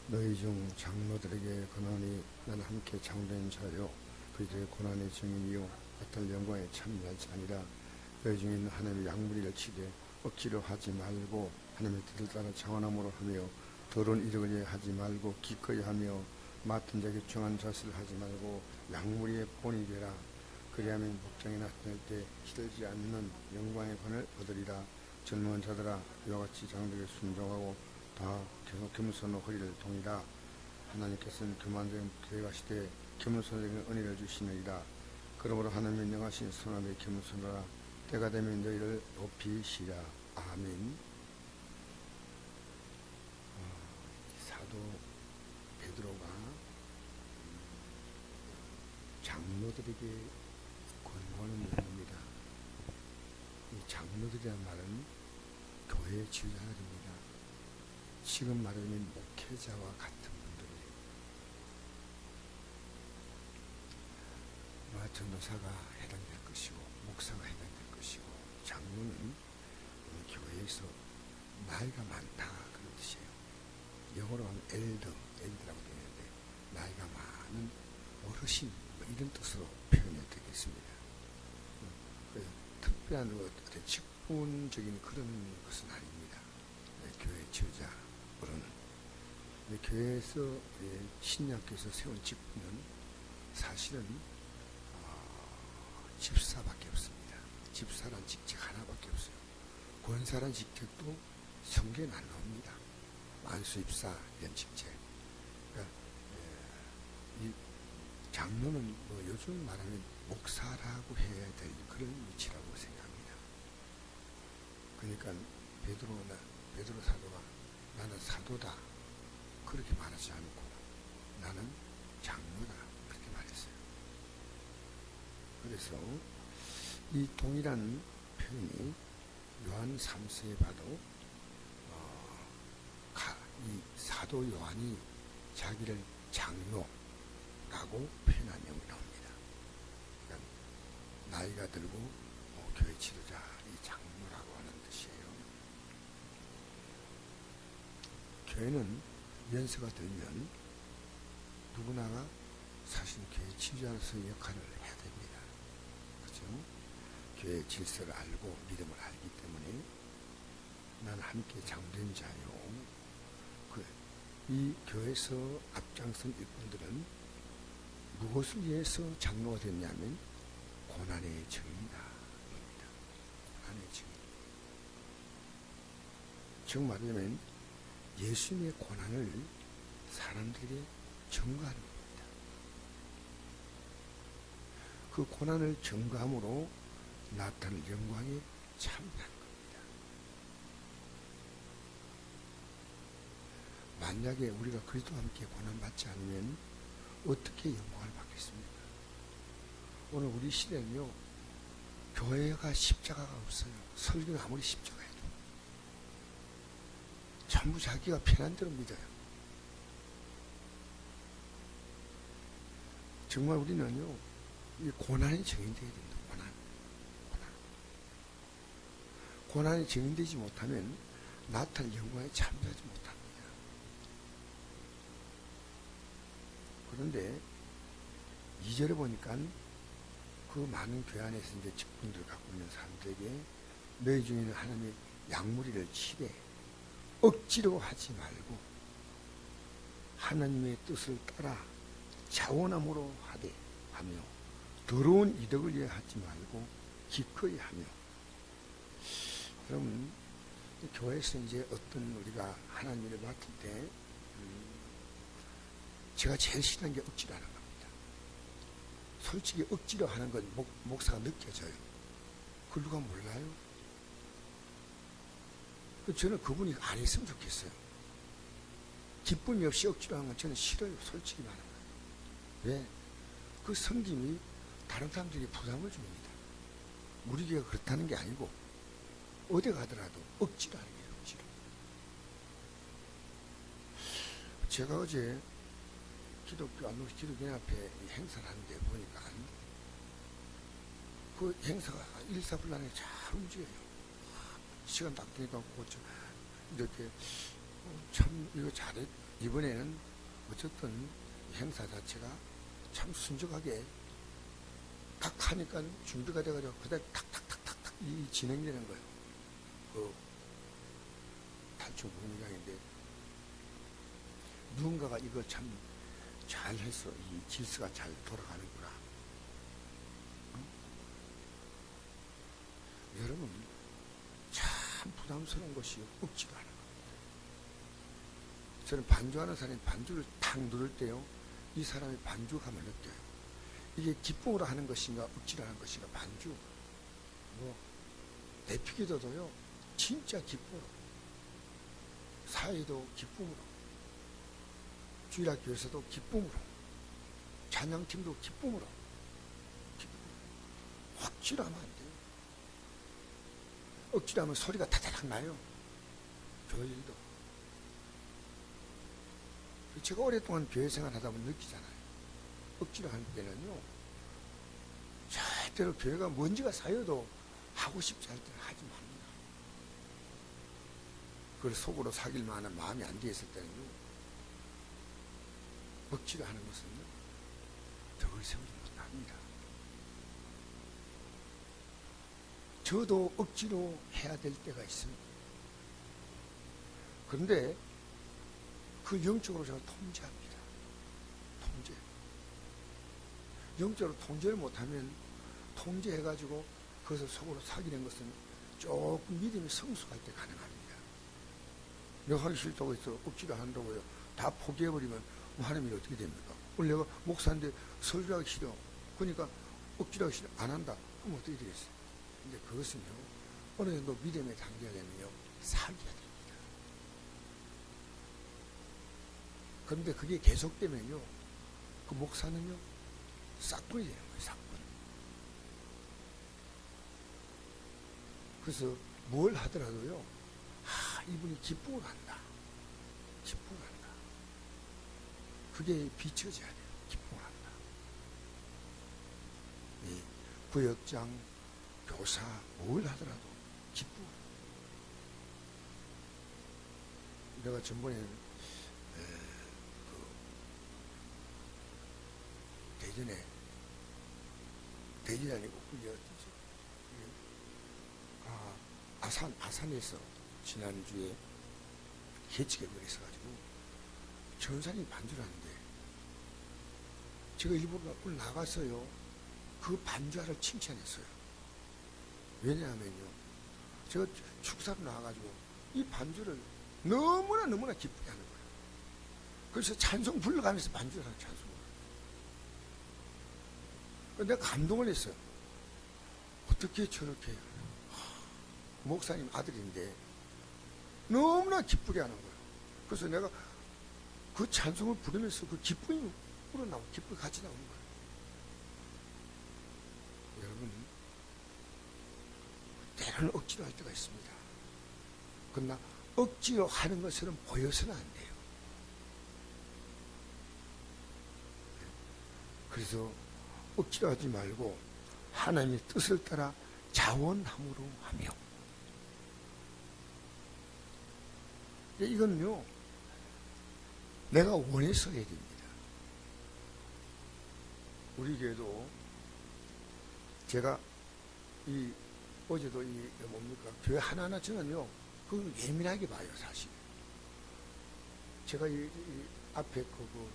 너희 중 장로들에게 권하니 나는 함께 장된 자요 그들의 고난의 증인이요 어떤 영광에 참여할 자니라. 너희 중에 있는 하나님의 양무리를 치되 억지로 하지 말고 하나님의 뜻을 따라 자원함으로 하며 더러운 이득을 위해 하지 말고 기꺼이 하며 맡은 자에게 중한 자세를 하지 말고 양무리의 본이 되라. 그리하면 목장에 나타날 때 시들지 않는 영광의 권을 얻으리라. 젊은 자들아 이와 같이 장들에게 순종하고 다 겸손으로 허리를 동이라. 하나님께서는 교만된 계획하시되 겸손에게 은혜를 주시느니라. 그러므로 하나님의 명하신 선함에 겸손하라. 때가 되면 너희를 높이시라. 아멘. 사도 베드로가 장로들에게 권고하는 내용입니다. 이 장로들이라는 말은 교회의 지도자들입니다. 지금 말하면 목회자와 같은 분들이에요. 전도사가 해당될 것이고 목사가 해당될 것이고 장로는 교회에서 나이가 많다 그런 뜻이에요. 영어로 하면 엘더라고 되는데 나이가 많은 어르신 이런 뜻으로 표현이 되겠습니다. 특별한 어떤 직분적인 그런 것은 아닙니다. 교회 지도자 어른. 교회에서 신약교에서 세운 직분은 사실은 집사밖에 없습니다. 집사란 직책 하나밖에 없어요. 권사란 직책도 성경에 안 나옵니다. 만수입사 이런 직책. 그러니까 이 장로는 요즘 말하면 목사라고 해야 될 그런 위치라고 생각합니다. 그러니까 베드로 사도가 나는 사도다 그렇게 말하지 않고 나는 장로다 그렇게 말했어요. 그래서 이 동일한 표현이 요한 3서에 봐도 이 사도 요한이 자기를 장로라고 표현한 내용이 나옵니다. 그러니까 나이가 들고 교회 지도자 이 장로라고 하는 뜻이에요. 교회는 연세가 들면 누구나가 사실 교회 지도자로서의 역할을 해야 됩니다. 그렇죠? 교회의 질서를 알고 믿음을 알기 때문에 나는 함께 장된 자요. 이 교회에서 앞장선 일꾼들은 무엇을 위해서 장로가 됐냐면 고난의 증인이다. 고난의 증인. 즉 말하자면 예수님의 고난을 사람들에게 전가하는 겁니다. 그 고난을 전가함으로 나타날 영광에 참여하는 겁니다. 만약에 우리가 그리스도와 함께 고난받지 않으면 어떻게 영광을 받겠습니까? 오늘 우리 시대는요, 교회가 십자가가 없어요. 설교는 아무리 십자가 해도. 전부 자기가 편한 대로 믿어요. 정말 우리는요, 이 고난이 증인되어야 됩니다. 고난이 증인되지 못하면 나타날 영광에 참여하지 못합니다. 그런데 2절에 보니까 그 많은 교회 안에서 이제 직분들을 갖고 있는 사람들에게 너희 중에는 하나님의 양무리를 치되 억지로 하지 말고 하나님의 뜻을 따라 자원함으로 하며 더러운 이득을 위해 하지 말고 기꺼이 하며. 여러분 교회에서 이제 어떤 우리가 하나님 일을 맡을 때 제가 제일 싫어하는 게 억지로 하는 겁니다. 솔직히 억지로 하는 건 목사가 느껴져요. 그걸 누가 몰라요? 저는 그분이 안 했으면 좋겠어요. 기쁨이 없이 억지로 하는 건 저는 싫어요. 솔직히 말하면. 왜? 그 섬김이 다른 사람들에게 부담을 줍니다. 우리 교회가 그렇다는 게 아니고 어디 가더라도 억지로 하는 거예요. 억지로. 제가 어제 기독교 안동시 기독교연합회 행사를 하는데 보니까 그 행사가 일사불란하게 잘 움직여요. 시간 딱 되니까 이렇게 참 이거 잘해. 이번에는 어쨌든 행사 자체가 참 순적하게 딱 하니까 준비가 돼가지고 그다음 탁탁탁탁탁 이 진행되는 거예요. 그 단축 공장인데 누군가가 이거 참 잘해서 이 질서가 잘 돌아가는구나. 여러분 참 부담스러운 것이 없지도 않은 겁니다. 저는 반주하는 사람이 반주를 탁 누를 때요, 이 사람의 반주감을 느껴요. 이게 기쁨으로 하는 것인가 억지로 하는 것인가. 반주 뭐 대피기도도요 진짜 기쁨으로, 사회도 기쁨으로, 주일학교에서도 기쁨으로, 찬양팀도 기쁨으로. 억지로 하면 안 돼요. 억지로 하면 소리가 타다닥 나요. 교회일도. 제가 오랫동안 교회 생활 하다 보면 느끼잖아요. 억지로 할 때는요, 절대로 교회가 먼지가 쌓여도 하고 싶지 않을 때는 하지 맙니다. 그걸 속으로 사귈 만한 마음이 안 돼 있을 때는요, 억지로 하는 것은요, 덕을 세우지 못합니다. 저도 억지로 해야 될 때가 있습니다. 그런데 그 영적으로 제가 통제합니다. 통제. 영적으로 통제를 못하면 통제해가지고 그것을 속으로 사귀는 것은 조금 믿음이 성숙할 때 가능합니다. 내가 하기 싫다고 해서 억지로 한다고요. 다 포기해버리면 하나님 일이 어떻게 됩니까? 오늘 내가 목사인데 설교하기 싫어. 그러니까 억지로 하기 싫어. 안 한다. 그럼 어떻게 되겠어요? 근데 그것은요, 어느 정도 믿음의 단계가 되면요, 사귀어야 됩니다. 그런데 그게 계속되면요, 그 목사는요, 싹군이 되는 거예요, 싹군. 그래서 뭘 하더라도요, 이분이 기쁨을 한다. 기쁨을 한다. 그게 비춰져야 돼요. 기쁨을 한다. 이 구역장, 교사, 뭘 하더라도 기쁨. 내가 전번에 대전이 아니고 그게 어디지? 아산에서 지난주에 개치개가 있어가지고 전사님이 반주를 하는데 제가 일부러 오늘 나가서요, 그 반주를 칭찬했어요. 왜냐하면요, 제가 축사로 나와가지고 이 반주를 너무나 기쁘게 하는 거예요. 그래서 찬송 불러가면서 반주를 하는 찬송을. 내가 감동을 했어요. 어떻게 저렇게 목사님 아들인데 너무나 기쁘게 하는 거예요. 그래서 내가 그 찬송을 부르면서 그 기쁨이 우러나오고 기쁨이 같이 나오는 거예요. 여러분, 때로는 억지로 할 때가 있습니다. 그러나 억지로 하는 것처럼 보여서는 안 돼요. 그래서 억지로 하지 말고 하나님의 뜻을 따라 자원함으로 하며. 이거는요, 내가 원해서 해야 됩니다. 우리 교회도 제가 어제도 뭡니까? 교회 하나하나 저는요, 그걸 예민하게 봐요, 사실. 제가 이 앞에 그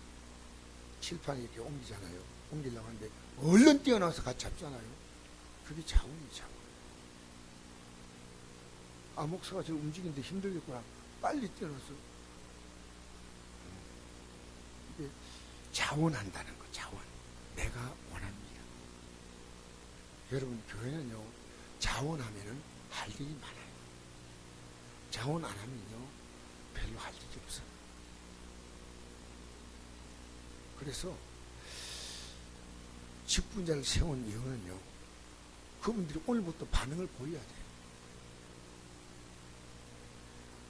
칠판에 이렇게 옮기잖아요. 옮기려고 하는데 얼른 뛰어나와서 같이 잡잖아요. 그게 자원이에요, 자원. 목사가 저 움직이는데 힘들겠구나. 빨리 뛰어나서. 이게 자원한다는 거, 자원. 내가 원합니다. 여러분, 교회는요, 자원하면은 할 일이 많아요. 자원 안 하면요, 별로 할 일이 없어요. 그래서 직분자를 세운 이유는요, 그분들이 오늘부터 반응을 보여야 돼요.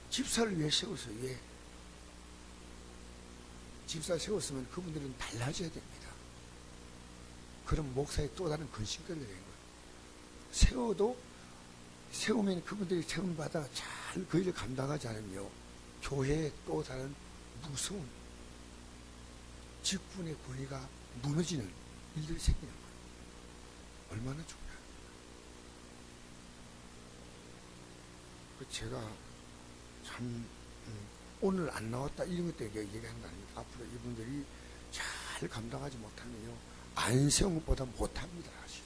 집사를 왜 세웠어요? 왜? 집사 세웠으면 그분들은 달라져야 됩니다. 그럼 목사의 또 다른 근심거리가 되는 거예요. 세우면 그분들이 세움받아 잘 그 일을 감당하지 않으며 교회의 또 다른 무서운 직분의 권위가 무너지는 일들이 생기는 거예요. 얼마나 중요해요. 제가 참 오늘 안 나왔다 이런 것 때문에 얘기하는 거 아닙니까? 앞으로 이분들이 잘 감당하지 못하면요, 안 세운 것보다 못합니다. 사실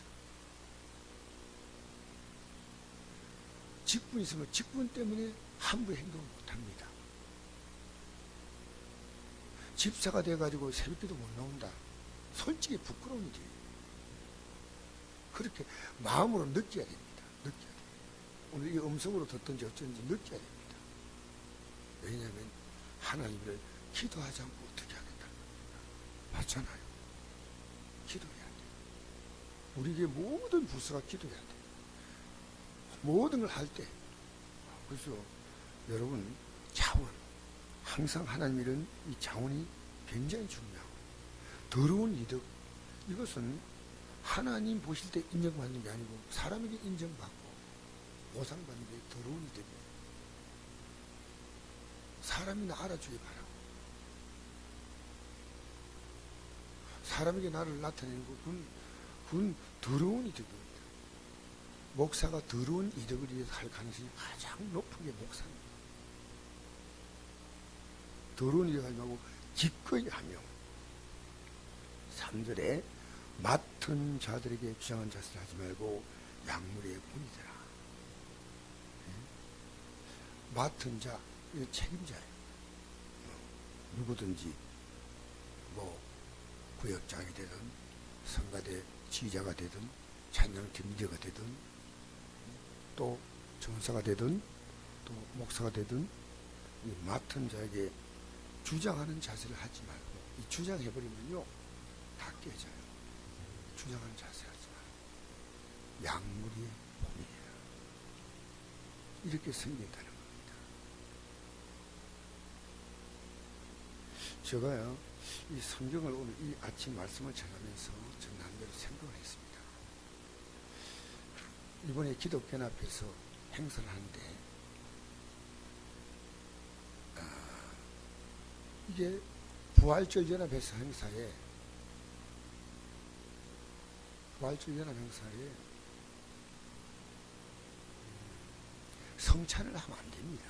직분이 있으면 직분 때문에 함부로 행동을 못합니다. 집사가 돼가지고 새벽기도 못 나온다. 솔직히 부끄러운 일이에요. 그렇게 마음으로 느껴야 됩니다. 느껴야 돼요. 오늘 이 음성으로 듣든지 어쩐지 느껴야 됩니다. 왜냐하면 하나님을 기도하지 않고 어떻게 하겠다. 맞잖아요. 기도해야 돼요. 우리에게 모든 부서가 기도해야 돼요. 모든 걸 할 때. 그래서 여러분, 자원, 항상 하나님 이런 이 자원이 굉장히 중요하고, 더러운 이득, 이것은 하나님 보실 때 인정받는 게 아니고 사람에게 인정받고 보상받는 게 더러운 이득이에요. 사람이 나 알아주기 바라고, 사람에게 나를 나타내는 거, 그건 더러운 이득입니다. 목사가 더러운 이득을 위해서 할 가능성이 가장 높은 게 목사입니다. 더러운 이득을 하지 말고 기꺼이 하며 3절에 맡은 자들에게 주장한 자세를 하지 말고 약물의 본이 되라. 맡은 자, 이거 책임자예요. 누구든지 뭐 구역장이 되든 성가대 지휘자가 되든 찬양팀 리더가 되든 또 전사가 되든 또 목사가 되든 이 맡은 자에게 주장하는 자세를 하지 말고, 이 주장해버리면요 다 깨져요. 주장하는 자세 하지 말고 약물이 본이에요. 이렇게 생긴다는 겁니다. 제가요 이 성경을 오늘 이 아침 말씀을 전하면서 전 나름대로 생각을 했습니다. 이번에 기독연합에서 행사를 하는데 이게 부활절 연합에서 행사에 성찬을 하면 안 됩니다.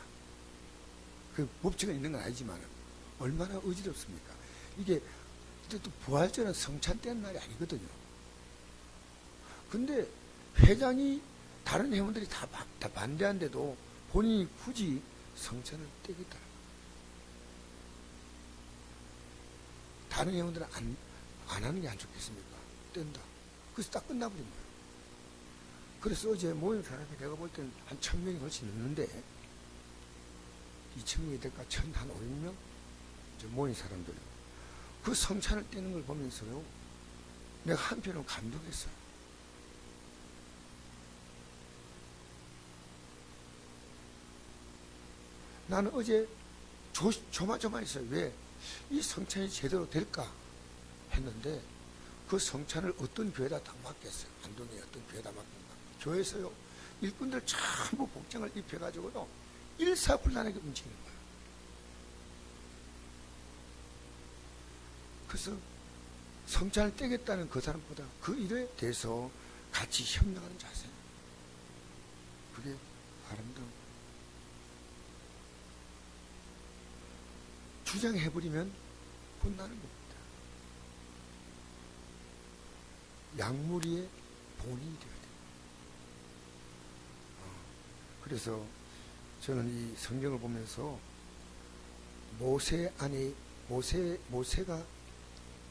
그 법칙은 있는 건 아니지만 얼마나 어지럽습니까? 이게 또 부활절은 성찬 떼는 날이 아니거든요. 근데 회장이 다른 회원들이 다 반대한데도 본인이 굳이 성찬을 떼겠다. 다른 회원들은 안 하는 게 안 좋겠습니까? 뗀다. 그래서 딱 끝나버린 거예요. 그래서 어제 모인 사람이 내가 볼 때는 한 1000명이 훨씬 넘는데 2000명이 될까? 한 500명? 모인 사람들. 그 성찬을 떼는 걸 보면서요, 내가 한편으로 감동했어요. 나는 어제 조마조마했어요. 왜? 이 성찬이 제대로 될까 했는데 그 성찬을 어떤 교회에다 다 맡겼어요. 안동에 어떤 교회에다 맡긴다. 교회에서요 일꾼들 전부 복장을 입혀가지고요 일사불란하게 움직이는 거예요. 그래서 성찬을 떼겠다는 그 사람보다 그 일에 대해서 같이 협력하는 자세, 그게 아름다운. 주장해버리면 혼나는 겁니다. 약물이의 본인이 되어야 돼요. 그래서 저는 이 성경을 보면서 모세가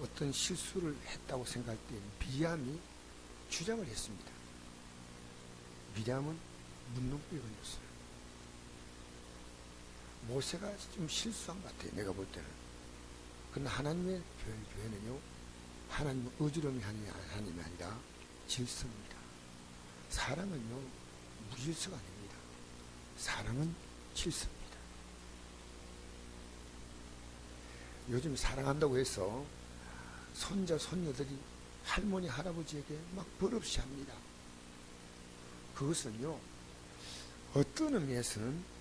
어떤 실수를 했다고 생각할 때 미리암이 주장을 했습니다. 미리암은 문둥병에 걸렸어요. 모세가 좀 실수한 것 같아요. 내가 볼 때는. 그러나 하나님의 교회는요, 하나님은 어지러움이 하나님이 아니라 질서입니다. 사랑은요 무질서가 아닙니다. 사랑은 질서입니다. 요즘 사랑한다고 해서 손자 손녀들이 할머니 할아버지에게 막 버릇없이 합니다. 그것은요 어떤 의미에서는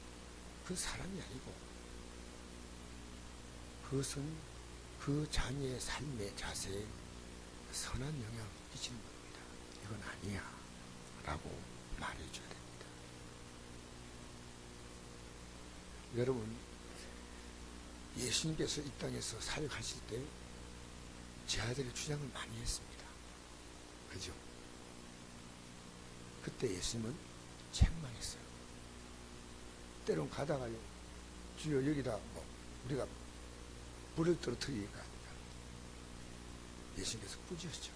그 사랑이 아니고 그것은 그 자녀의 삶의 자세에 선한 영향을 끼치는 겁니다. 이건 아니야 라고 말해줘야 됩니다. 여러분, 예수님께서 이 땅에서 사역하실 때 제 아들이 주장을 많이 했습니다. 그죠? 그때 예수님은 책망했어요. 때론 가다가요, 주여 여기다 우리가 불을 떨어뜨리니까 예수님께서 꾸짖으셨죠.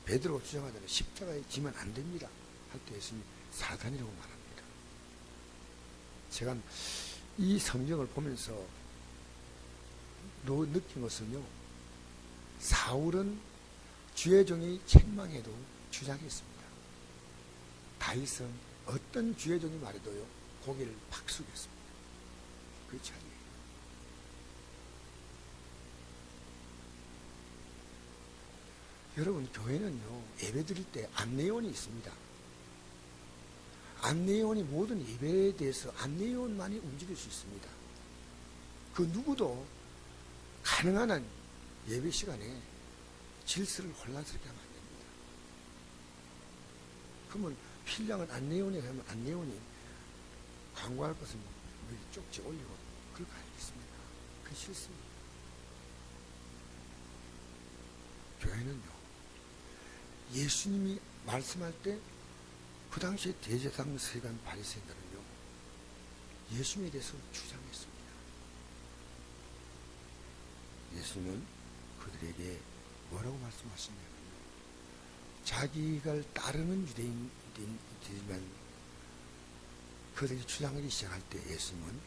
베드로가 주장하자면 십자가에 지면 안 됩니다 할 때 예수님이 사단이라고 말합니다. 제가 이 성경을 보면서 느낀 것은요, 사울은 주의 종이 책망해도 주장했습니다. 다윗은 어떤 주의 종이 말해도요, 고개를 팍 숙였습니다. 그 차이예요. 여러분, 교회는요, 예배 드릴 때 안내원이 있습니다. 안내원이 모든 예배에 대해서 안내원만이 움직일 수 있습니다. 그 누구도 가능한 한 예배 시간에 질서를 혼란스럽게 하면 안 됩니다. 그러면 필량은 안내원이 하면 안내원이 광고할 것은 여기 쪽지 올리고 그럴 거 아니겠습니까? 그게 싫습니다. 교회는요, 예수님이 말씀할 때 그 당시에 대제사장 서기관 바리새인들은요, 예수님에 대해서 주장했습니다. 예수님은 그들에게 뭐라고 말씀하시냐면요, 자기가 따르는 유대인이지만 그들이 주장하기 시작할 때 예수님은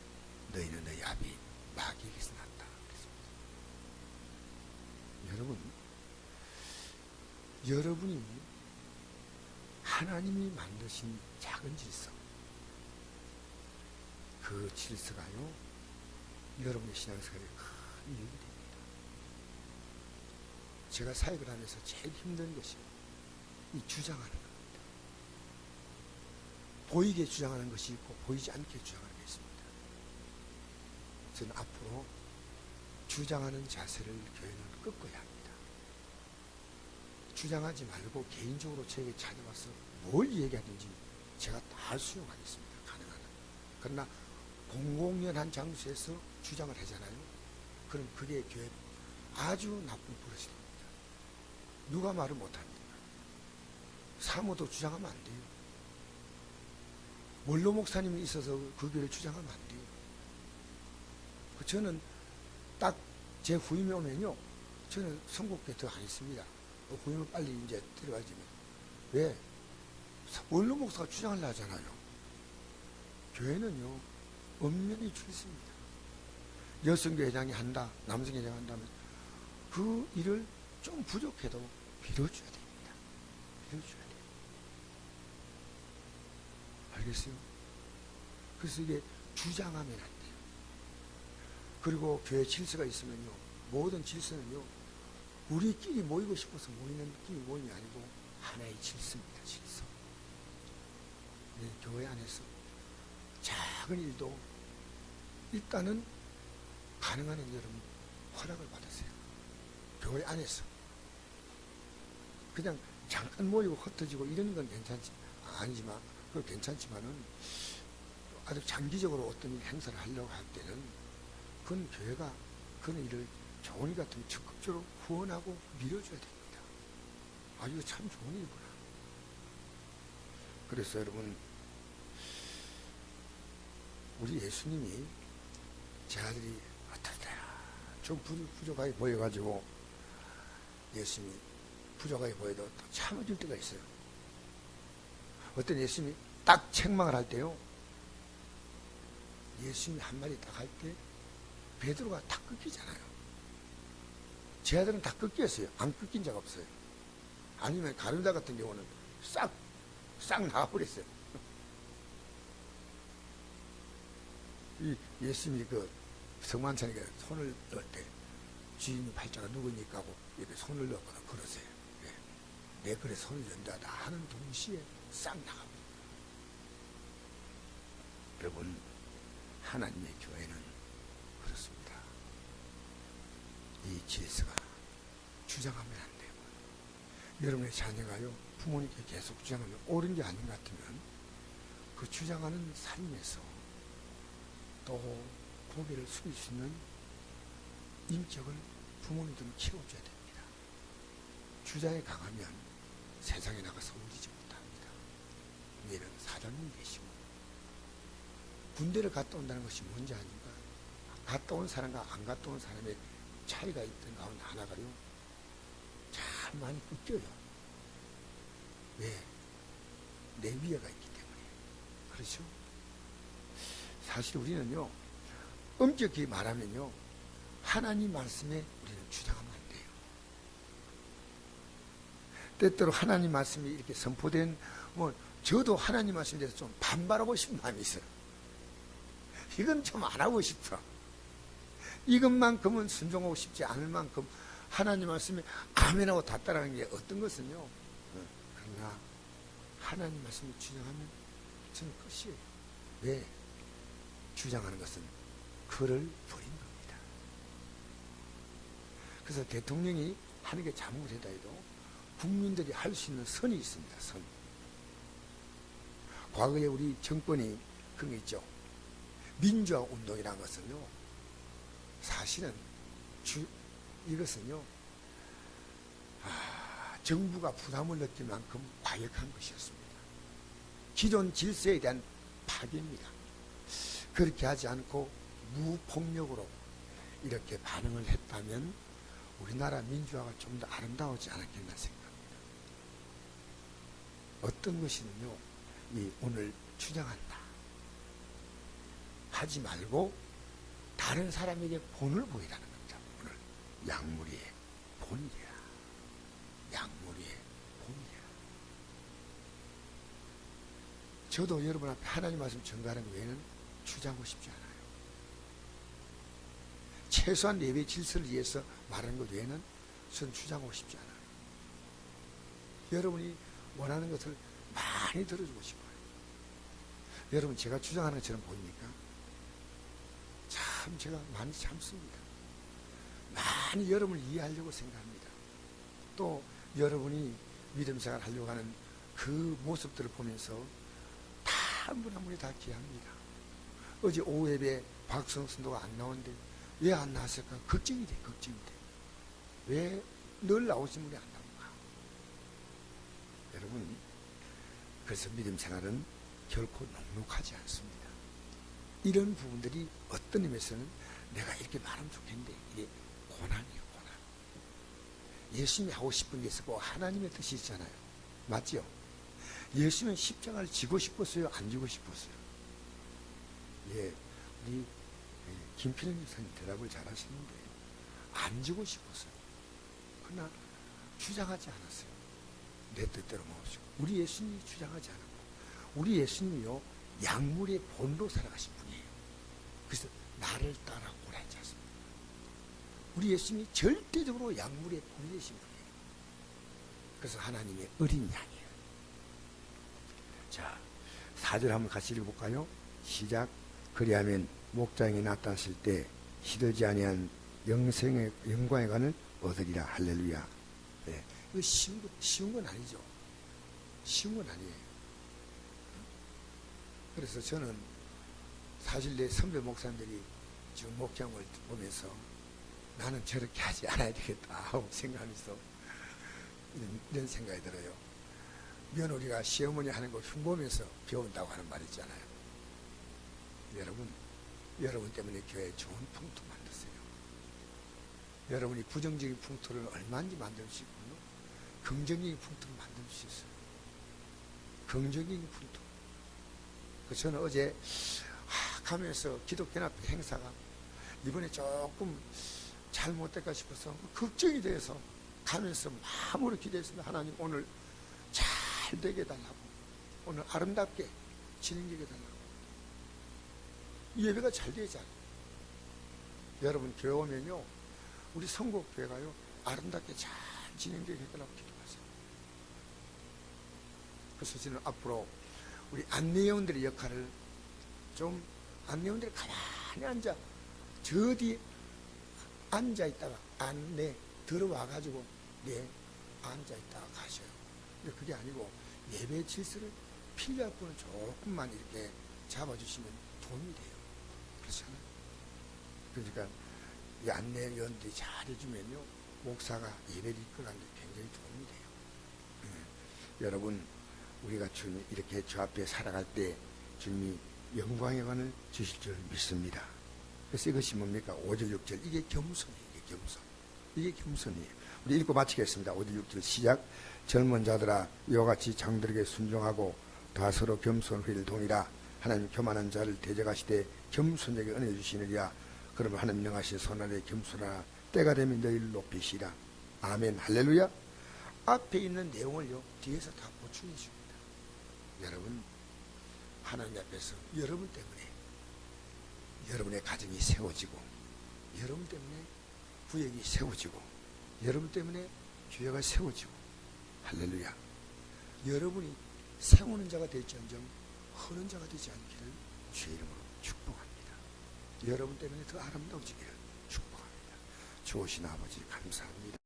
너희는 너희 아비 마귀에게서 났다 그랬습니다. 여러분이 하나님이 만드신 작은 질서, 그 질서가요, 여러분의 신앙생활에 큰 이익이 됩니다. 제가 사역을 하면서 제일 힘든 것이 이 주장하는 겁니다. 보이게 주장하는 것이 있고 보이지 않게 주장하는 게 있습니다. 저는 앞으로 주장하는 자세를 교회는 꺾어야 합니다. 주장하지 말고 개인적으로 저에게 찾아와서 뭘 얘기하든지 제가 다 수용하겠습니다. 가능한 한. 그러나 공공연한 장소에서 주장을 하잖아요. 그럼 그게 교회 아주 나쁜 버릇이 됩니다. 누가 말을 못합니다. 사모도 주장하면 안 돼요. 원로 목사님이 있어서 그 교회를 주장하면 안 돼요. 저는 딱 제 후임이 오면요, 저는 선곡에 더 안 있습니다. 후임을 빨리 이제 들어가지만. 왜? 원로 목사가 주장하려 하잖아요. 교회는요, 엄연히 줄습니다. 여성교회장이 한다, 남성교회장이 한다면 그 일을 좀 부족해도 빌어줘야 됩니다. 빌어줘야 돼요. 알겠어요? 그래서 이게 주장하면 안 돼요. 그리고 교회 질서가 있으면요, 모든 질서는요, 우리끼리 모이고 싶어서 모이는 끼리 모임이 아니고 하나의 질서입니다. 질서. 네, 교회 안에서 작은 일도 일단은 가능한 한 여러분 허락을 받으세요. 교회 안에서 그냥 잠깐 모이고 흩어지고 이런 건 아니지만 그건 괜찮지만은 아주 장기적으로 어떤 행사를 하려고 할 때는 그건 교회가 그런 일을 좋은 일 같으면 적극적으로 후원하고 밀어줘야 됩니다. 아, 이거 참 좋은 일이구나. 그래서 여러분, 우리 예수님이 제 아들이 어떨까 좀 부족하게 보여가지고 예수님이 부족하게 보여도 또 참아줄 때가 있어요. 어떤 예수님이 딱 책망을 할 때요, 예수님이 한마디 딱 할 때 베드로가 다 끊기잖아요. 제 아들은 다 끊겼어요. 안 끊긴 자가 없어요. 아니면 가룟다 같은 경우는 싹 나가버렸어요. 이 예수님이 그 성만찬에게 손을 넣을 때 주인이 팔자가 누구니까 하고 이렇게 손을 넣거나 그러세요. 예. 내 그래 손을 연다다 하는 동시에 싹 나가버려요. 여러분, 하나님의 교회는 그렇습니다. 이 질서가 주장하면 안 되고, 여러분의 자녀가요 부모님께 계속 주장하면 옳은 게 아닌 것 같으면 그 주장하는 삶에서 또 고개를 숙일 수 있는 인격을 부모님들은 키워줘야 됩니다. 주장에 강하면 세상에 나가서 울리지 못합니다. 내일은 사장님 계시고, 군대를 갔다 온다는 것이 뭔지 아닌가? 갔다 온 사람과 안 갔다 온 사람의 차이가 있던 가운데 하나가요 참 많이 웃겨요. 왜? 내 위에가 있기 때문에. 그렇죠? 사실 우리는요, 엄격히 말하면요, 하나님 말씀에 우리는 주장하면 안 돼요. 때때로 하나님 말씀이 이렇게 선포된, 저도 하나님 말씀에 대해서 좀 반발하고 싶은 마음이 있어요. 이건 좀 안 하고 싶어. 이것만큼은 순종하고 싶지 않을 만큼 하나님 말씀에 아멘하고 다 따라가는 게 어떤 것은요, 그러나 하나님 말씀을 주장하면 저는 끝이에요. 왜? 주장하는 것은 그를 버린 겁니다. 그래서 대통령이 하는 게 잘못이다 해도 국민들이 할 수 있는 선이 있습니다. 선. 과거에 우리 정권이 그런 게 있죠. 민주화 운동이라는 것은요, 사실은 이것은요, 정부가 부담을 느낄 만큼 과격한 것이었습니다. 기존 질서에 대한 파괴입니다. 그렇게 하지 않고 무폭력으로 이렇게 반응을 했다면 우리나라 민주화가 좀 더 아름다워지지 않았겠나 생각합니다. 어떤 것이는요, 이 오늘 주장한다 하지 말고 다른 사람에게 본을 보이라는 겁니다. 오늘 약물의 본이라. 약물의 본이라. 저도 여러분 앞에 하나님 말씀 전가하는 외에는 주장하고 싶지 않아요. 최소한 예배 질서를 위해서 말하는 것 외에는 저는 주장하고 싶지 않아요. 여러분이 원하는 것을 많이 들어주고 싶어요. 여러분, 제가 주장하는 것처럼 보입니까? 참 제가 많이 참습니다. 많이 여러분을 이해하려고 생각합니다. 또 여러분이 믿음 생활 하려고 하는 그 모습들을 보면서 다 한 분 한 분이 다 귀합니다. 어제 오후 예배 박성 선도가 안 나오는데 왜 안 나왔을까? 걱정이 돼. 왜 늘 나오신 분이 안 나올까? 여러분, 그래서 믿음 생활은 결코 넉넉하지 않습니다. 이런 부분들이 어떤 의미에서는 내가 이렇게 말하면 좋겠는데 이게 고난이에요, 고난. 예수님이 하고 싶은 게 있었고 하나님의 뜻이 있잖아요. 맞죠? 예수님은 십자가를 지고 싶었어요? 안 지고 싶었어요? 예, 우리 김필영 목사님 대답을 잘 하시는데 안 지고 싶었어요. 그러나 주장하지 않았어요. 내 뜻대로 먹으시고. 우리 예수님이 주장하지 않았고, 우리 예수님이요, 약물의 본로 살아가신 분이에요. 그래서 나를 따라오라 했지 않습니까? 우리 예수님이 절대적으로 약물의 본이 되신 분이에요. 그래서 하나님의 어린 양이에요. 자, 4절 한번 같이 읽어볼까요? 시작. 그리하면 목장이 나타났을 때 시들지 아니한 영생의 영광의 관을 얻으리라. 할렐루야. 네. 이거 쉬운 건 아니죠. 쉬운 건 아니에요. 그래서 저는 사실 내 선배 목사님들이 지금 목장을 보면서 나는 저렇게 하지 않아야 되겠다 하고 생각하면서 이런 생각이 들어요. 며느리가 시어머니 하는 거 흉보면서 배운다고 하는 말 있잖아요. 여러분 때문에 교회에 좋은 풍토 만들었어요. 여러분이 부정적인 풍토를 얼마든지 만들어주시고요, 긍정적인 풍토를 만들어주셨어요. 긍정적인 풍토. 저는 어제 가면서 기독교연합회 행사가 이번에 조금 잘못될까 싶어서 걱정이 돼서 가면서 마음으로 기도했습니다. 하나님, 오늘 잘 되게 해달라고, 오늘 아름답게 진행되게 해달라고. 이 예배가 잘 되잖아요. 여러분 교회 오면요, 우리 성국교회가요 아름답게 잘 진행되게 해달라고 기도하세요. 그래서 저는 앞으로 우리 안내원들의 역할을 좀, 안내원들이 가만히 앉아 저 뒤 앉아 있다가 안내 들어와 가지고 앉아 있다가 가셔요. 근데 그게 아니고 예배 질서를 필요할 분은 조금만 이렇게 잡아주시면 도움이 돼요. 그렇잖아요. 그러니까 이 안내위원들이 잘해주면요, 목사가 예배를 이끌어가는 데 굉장히 도움이 돼요. 여러분, 우리가 주님 이렇게 주 앞에 살아갈 때 주님이 영광의 관을 주실 줄 믿습니다. 그래서 이것이 뭡니까? 5절 6절, 이게 겸손이에요. 이게 겸손. 이게 겸손이에요. 우리 읽고 마치겠습니다. 5절 6절 시작. 젊은 자들아, 이와 같이 장들에게 순종하고 다 서로 겸손 회를 동이라. 하나님 교만한 자를 대적하시되 겸손에게 은혜 주시느니라. 그러면 하나님 명하신 손아래 겸손하라. 때가 되면 너희를 높이시라. 아멘. 할렐루야. 앞에 있는 내용을요, 뒤에서 다 보충해 줍니다. 여러분, 하나님 앞에서 여러분 때문에 여러분의 가정이 세워지고, 여러분 때문에 구역이 세워지고, 여러분 때문에 교회가 세워지고, 할렐루야. 여러분이 세우는 자가 될지언정 허는 자가 되지 않기를 주의 이름으로 축복합니다. 여러분 때문에 더 아름다워지기를 축복합니다. 좋으신 아버지 감사합니다.